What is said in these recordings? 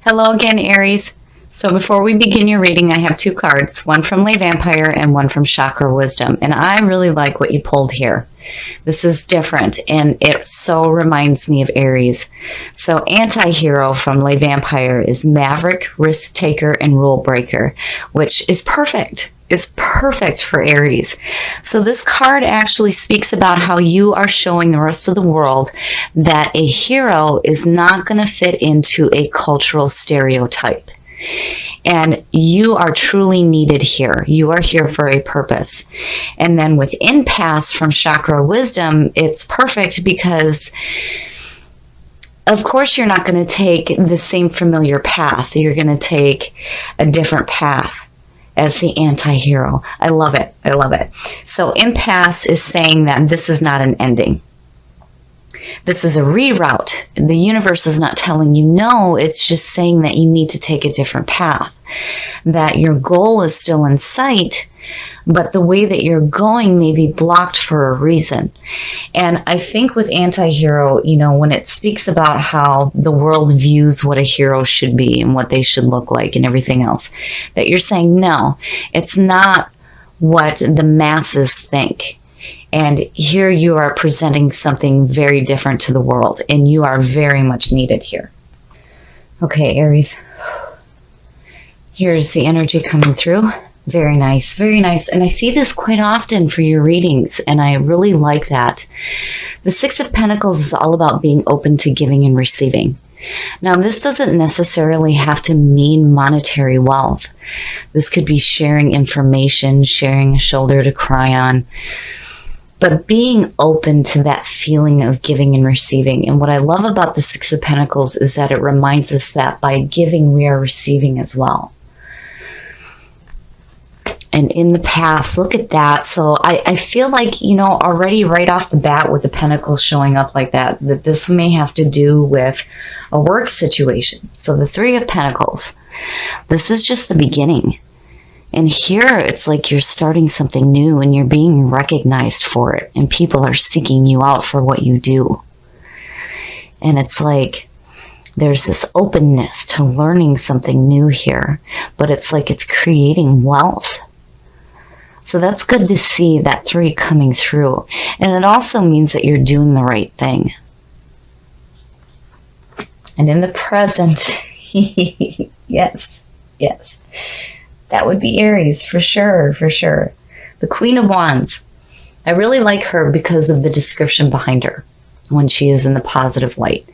Hello again, Aries. So before we begin your reading, I have two cards, one from Lay Vampire and one from Chakra Wisdom. And I really like what you pulled here. This is different, and it so reminds me of Aries. So anti-hero from Lay Vampire is Maverick, Risk Taker, and Rule Breaker, which is perfect. It's perfect for Aries. So this card actually speaks about how you are showing the rest of the world that a hero is not going to fit into a cultural stereotype. And you are truly needed here. You are here for a purpose. And then with Impasse from Chakra Wisdom, it's perfect because, of course, you're not going to take the same familiar path. You're going to take a different path as the anti-hero. I love it. I love it. So Impasse is saying that this is not an ending. This is a reroute. The universe is not telling you no, it's just saying that you need to take a different path. That your goal is still in sight, but the way that you're going may be blocked for a reason. And I think with anti-hero, when it speaks about how the world views what a hero should be and what they should look like and everything else, that you're saying, no, it's not what the masses think. And here you are presenting something very different to the world, and you are very much needed here. Okay, Aries. Here's the energy coming through. Very nice, very nice. And I see this quite often for your readings, and I really like that. The Six of Pentacles is all about being open to giving and receiving. Now, this doesn't necessarily have to mean monetary wealth. This could be sharing information, sharing a shoulder to cry on, but being open to that feeling of giving and receiving. And what I love about the Six of Pentacles is that it reminds us that by giving, we are receiving as well. And in the past, look at that. So I feel like, already right off the bat with the Pentacles showing up like that this may have to do with a work situation. So the Three of Pentacles, this is just the beginning. And here it's like you're starting something new and you're being recognized for it. And people are seeking you out for what you do. And it's like there's this openness to learning something new here. But it's like it's creating wealth. So that's good to see that three coming through. And it also means that you're doing the right thing. And in the present, yes. That would be Aries, for sure, for sure. The Queen of Wands. I really like her because of the description behind her when she is in the positive light.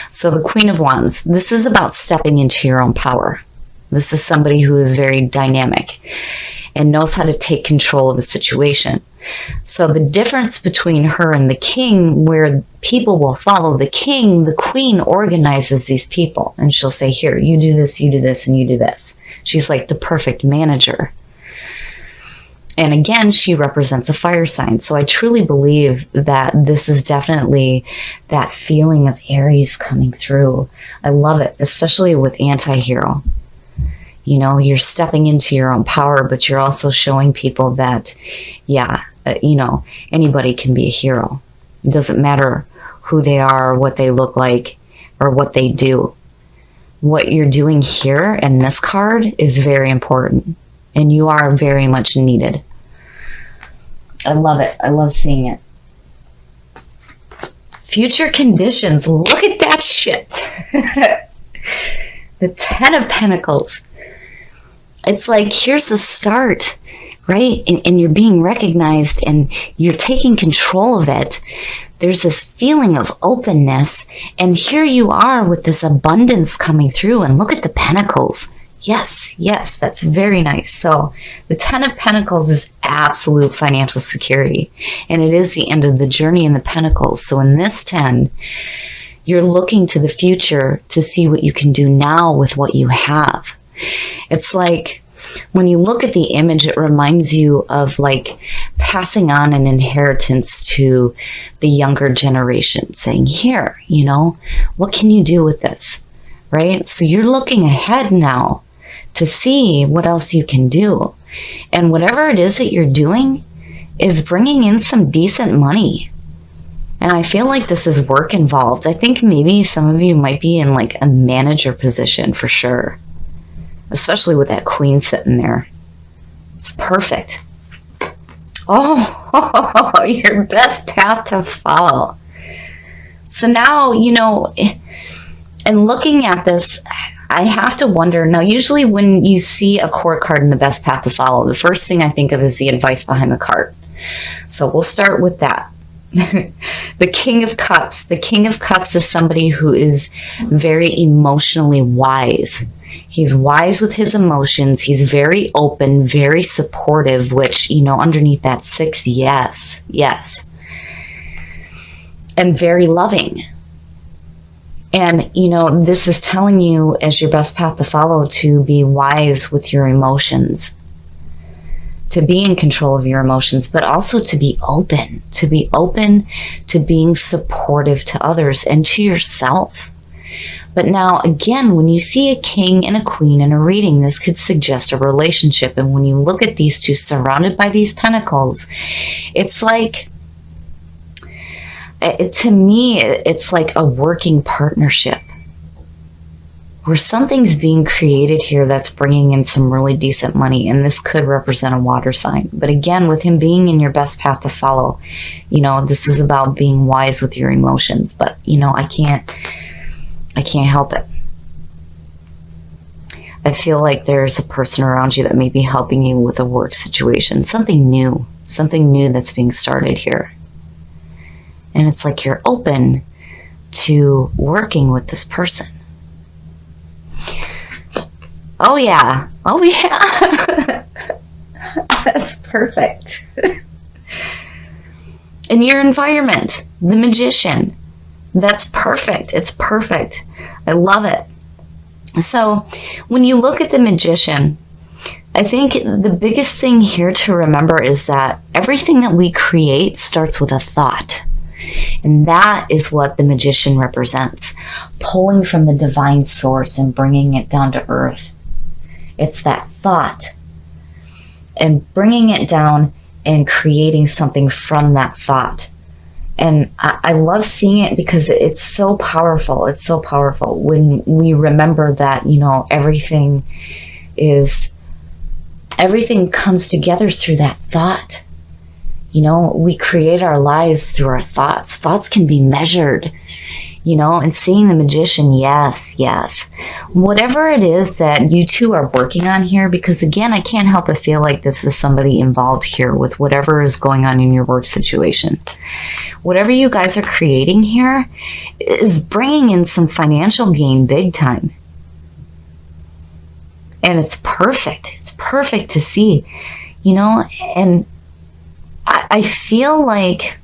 So the Queen of Wands, this is about stepping into your own power. This is somebody who is very dynamic and knows how to take control of a situation. So the difference between her and the king, where people will follow the king, the queen organizes these people. And she'll say, here, you do this, and you do this. She's like the perfect manager. And again, she represents a fire sign. So I truly believe that this is definitely that feeling of Aries coming through. I love it, especially with anti-hero. You're stepping into your own power, but you're also showing people that, anybody can be a hero. It doesn't matter who they are, what they look like, or what they do. What you're doing here in this card is very important, and you are very much needed. I love it. I love seeing it. Future conditions. Look at that shit. The Ten of Pentacles. It's like, here's the start, right? And you're being recognized and you're taking control of it. There's this feeling of openness. And here you are with this abundance coming through. And look at the Pentacles. Yes, that's very nice. So the Ten of Pentacles is absolute financial security. And it is the end of the journey in the Pentacles. So in this 10, you're looking to the future to see what you can do now with what you have. It's like when you look at the image, it reminds you of like passing on an inheritance to the younger generation, saying, here, what can you do with this, right? So you're looking ahead now to see what else you can do. And whatever it is that you're doing is bringing in some decent money. And I feel like this is work involved. I think maybe some of you might be in like a manager position for sure. Especially with that queen sitting there. It's perfect. Oh, your best path to follow. So now, you know, and looking at this, I have to wonder. Now, usually when you see a court card in the best path to follow, the first thing I think of is the advice behind the card. So we'll start with that. The King of Cups. The King of Cups is somebody who is very emotionally wise. He's wise with his emotions. He's very open, very supportive, which, you know, underneath that 6, yes. And very loving. And, you know, this is telling you as your best path to follow to be wise with your emotions, to be in control of your emotions, but also to be open to being supportive to others and to yourself. But now, again, when you see a king and a queen in a reading, this could suggest a relationship. And when you look at these two surrounded by these pentacles, it's like, to me, it's like a working partnership where something's being created here that's bringing in some really decent money. And this could represent a water sign. But again, with him being in your best path to follow, you know, this is about being wise with your emotions. But, you know, I can't help it. I feel like there's a person around you that may be helping you with a work situation, something new that's being started here. And it's like you're open to working with this person. Oh yeah. That's perfect. In your environment, the Magician. That's perfect. It's perfect. I love it. So when you look at the Magician, I think the biggest thing here to remember is that everything that we create starts with a thought. And that is what the Magician represents, pulling from the divine source and bringing it down to earth. It's that thought and bringing it down and creating something from that thought. And I love seeing it because it's so powerful. It's so powerful when we remember that, you know, everything comes together through that thought. You know, we create our lives through our thoughts. Thoughts can be measured, you know, and seeing the Magician, yes. Whatever it is that you two are working on here, because again, I can't help but feel like this is somebody involved here with whatever is going on in your work situation. Whatever you guys are creating here is bringing in some financial gain big time. And it's perfect. It's perfect to see, you know, and I feel like,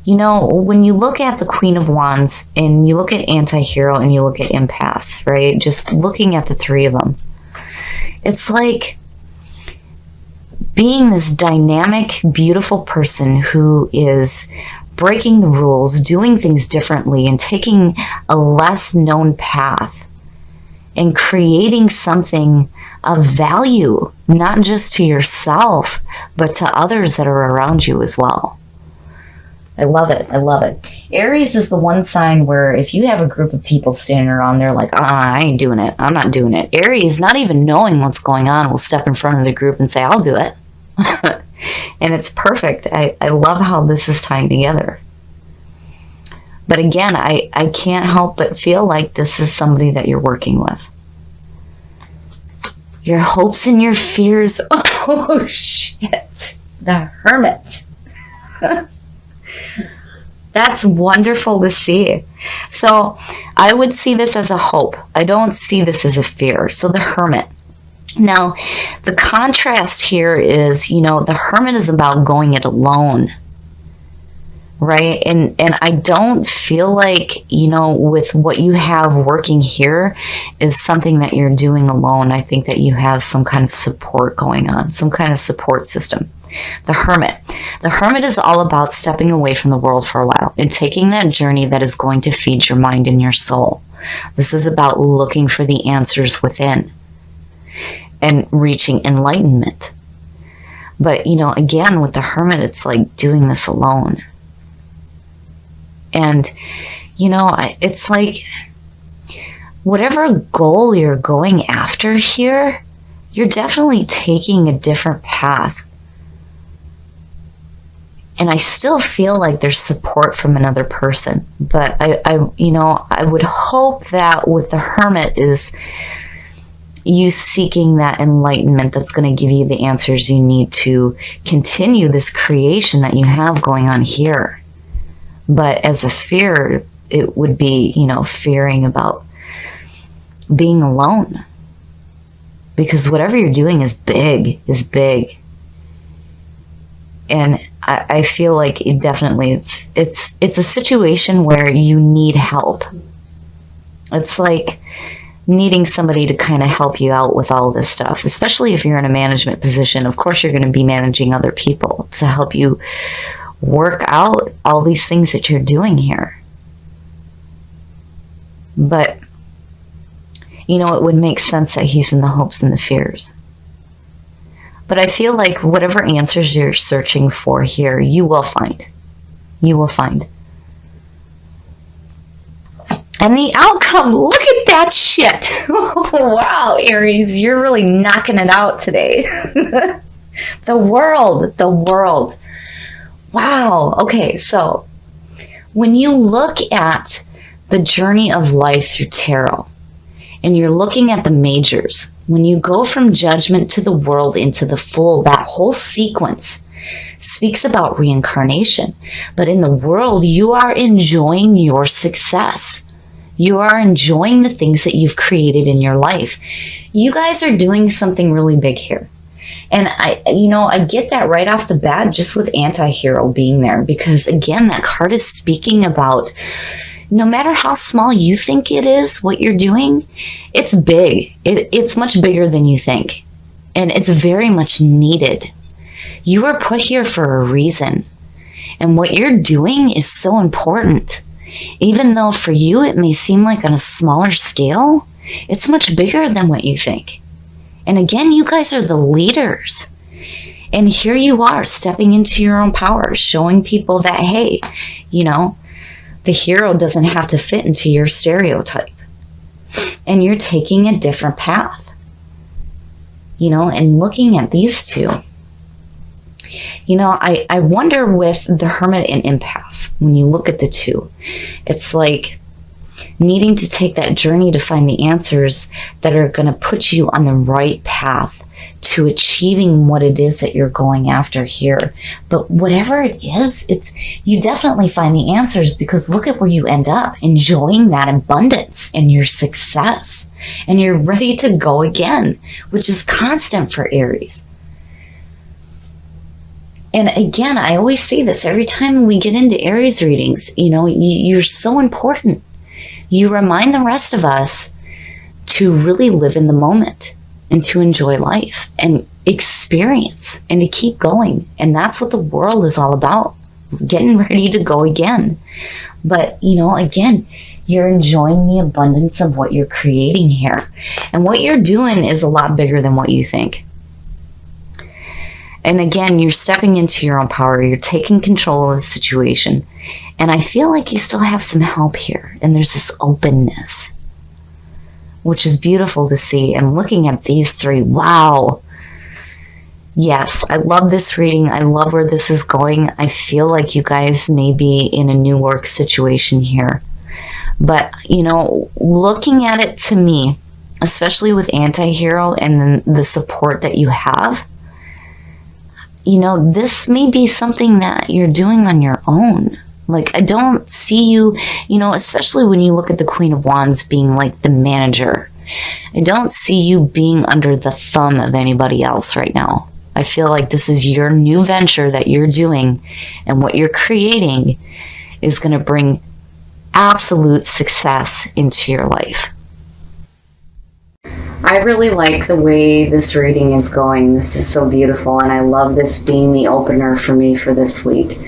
you know, when you look at the Queen of Wands and you look at Anti-Hero and you look at Impasse, right? Just looking at the three of them, it's like being this dynamic, beautiful person who is breaking the rules, doing things differently, and taking a less known path and creating something of value, not just to yourself, but to others that are around you as well. I love it. I love it. Aries is the one sign where if you have a group of people standing around, they're like, I ain't doing it. I'm not doing it. Aries, not even knowing what's going on, will step in front of the group and say, I'll do it. And it's perfect. I love how this is tying together. But again, I can't help but feel like this is somebody that you're working with. Your hopes and your fears. Oh, shit. The Hermit. That's wonderful to see. So I would see this as a hope. I don't see this as a fear. So the Hermit. Now, the contrast here is, you know, the Hermit is about going it alone. Right? And I don't feel like, you know, with what you have working here is something that you're doing alone. I think that you have some kind of support going on, some kind of support system. The Hermit. The Hermit is all about stepping away from the world for a while and taking that journey that is going to feed your mind and your soul. This is about looking for the answers within and reaching enlightenment. But, you know, again, with the Hermit, it's like doing this alone. And, it's like whatever goal you're going after here, you're definitely taking a different path. And I still feel like there's support from another person. But I would hope that with the Hermit is you seeking that enlightenment that's going to give you the answers you need to continue this creation that you have going on here. But as a fear, it would be, fearing about being alone. Because whatever you're doing is big. And I feel like it's a situation where you need help. It's like needing somebody to kind of help you out with all this stuff, especially if you're in a management position. Of course, you're going to be managing other people to help you work out all these things that you're doing here. But, it would make sense that he's in the hopes and the fears. But I feel like whatever answers you're searching for here, you will find. You will find. And the outcome, look at that shit. Wow, Aries, you're really knocking it out today. The world. Wow. Okay, so when you look at the journey of life through tarot, and you're looking at the majors, when you go from judgment to the world into the full, that whole sequence speaks about reincarnation. But in the world, you are enjoying your success. You are enjoying the things that you've created in your life. You guys are doing something really big here. And I get that right off the bat just with anti-hero being there, because again, that card is speaking about no matter how small you think it is, what you're doing, it's big. It's much bigger than you think. And it's very much needed. You are put here for a reason. And what you're doing is so important. Even though for you it may seem like on a smaller scale, it's much bigger than what you think. And again, you guys are the leaders. And here you are stepping into your own power, showing people that, hey, the hero doesn't have to fit into your stereotype. And you're taking a different path. And looking at these two, I wonder with the Hermit and Impasse, when you look at the two, it's like needing to take that journey to find the answers that are going to put you on the right path to achieving what it is that you're going after here. But whatever it is, you definitely find the answers, because look at where you end up, enjoying that abundance and your success. And you're ready to go again, which is constant for Aries. And again, I always say this every time we get into Aries readings, you're so important. You remind the rest of us to really live in the moment and to enjoy life and experience and to keep going. And that's what the world is all about, getting ready to go again. But, again, you're enjoying the abundance of what you're creating here. And what you're doing is a lot bigger than what you think. And again, you're stepping into your own power. You're taking control of the situation. And I feel like you still have some help here. And there's this openness, which is beautiful to see. And looking at these three, wow. Yes, I love this reading. I love where this is going. I feel like you guys may be in a new work situation here. But, looking at it to me, especially with anti-hero and then the support that you have, this may be something that you're doing on your own. Like, I don't see you, especially when you look at the Queen of Wands being like the manager. I don't see you being under the thumb of anybody else right now. I feel like this is your new venture that you're doing, and what you're creating is going to bring absolute success into your life. I really like the way this reading is going. This is so beautiful, and I love this being the opener for me for this week.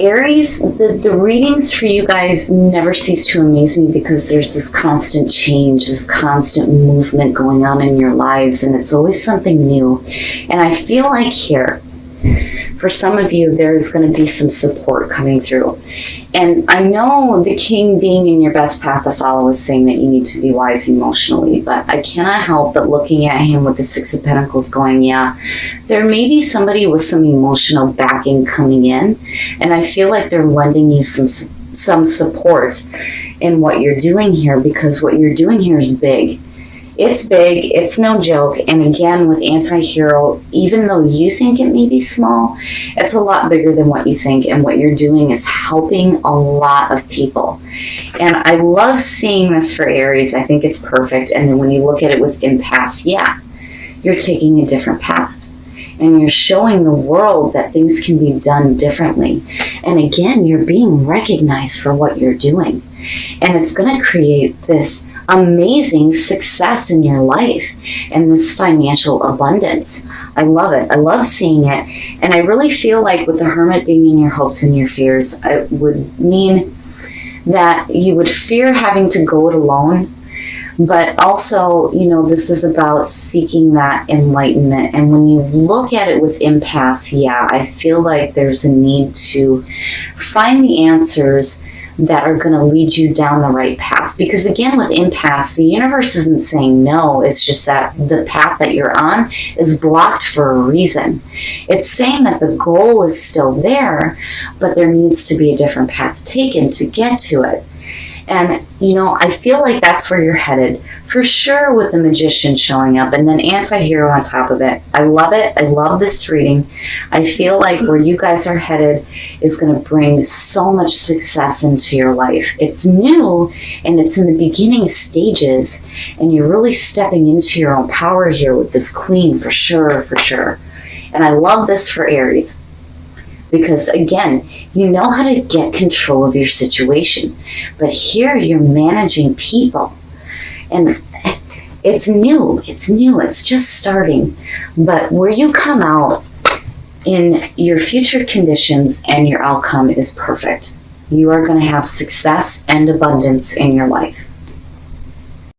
Aries, the readings for you guys never cease to amaze me, because there's this constant change, this constant movement going on in your lives, and it's always something new. And I feel like here, for some of you, there's going to be some support coming through. And I know the king being in your best path to follow is saying that you need to be wise emotionally, but I cannot help but looking at him with the Six of Pentacles going, yeah, there may be somebody with some emotional backing coming in, and I feel like they're lending you some support in what you're doing here, because what you're doing here is big. It's big, it's no joke, and again, with anti-hero, even though you think it may be small, it's a lot bigger than what you think, and what you're doing is helping a lot of people. And I love seeing this for Aries. I think it's perfect. And then when you look at it with impasse, yeah, you're taking a different path, and you're showing the world that things can be done differently. And again, you're being recognized for what you're doing, and it's going to create this amazing success in your life and this financial abundance. I love it. I love seeing it. And I really feel like with the Hermit being in your hopes and your fears, it would mean that you would fear having to go it alone. But also, you know, this is about seeking that enlightenment. And when you look at it with impasse, yeah, I feel like there's a need to find the answers that are going to lead you down the right path. Because again, with impasse, the universe isn't saying no. It's just that the path that you're on is blocked for a reason. It's saying that the goal is still there, but there needs to be a different path taken to get to it. And, you know, I feel like that's where you're headed, for sure, with the Magician showing up and then anti-hero on top of it. I love it. I love this reading. I feel like where you guys are headed is going to bring so much success into your life. It's new, and it's in the beginning stages, and you're really stepping into your own power here with this Queen, for sure, for sure. And I love this for Aries. Because again, you know how to get control of your situation. But here you're managing people. And it's new. It's new. It's just starting. But where you come out in your future conditions and your outcome is perfect. You are going to have success and abundance in your life.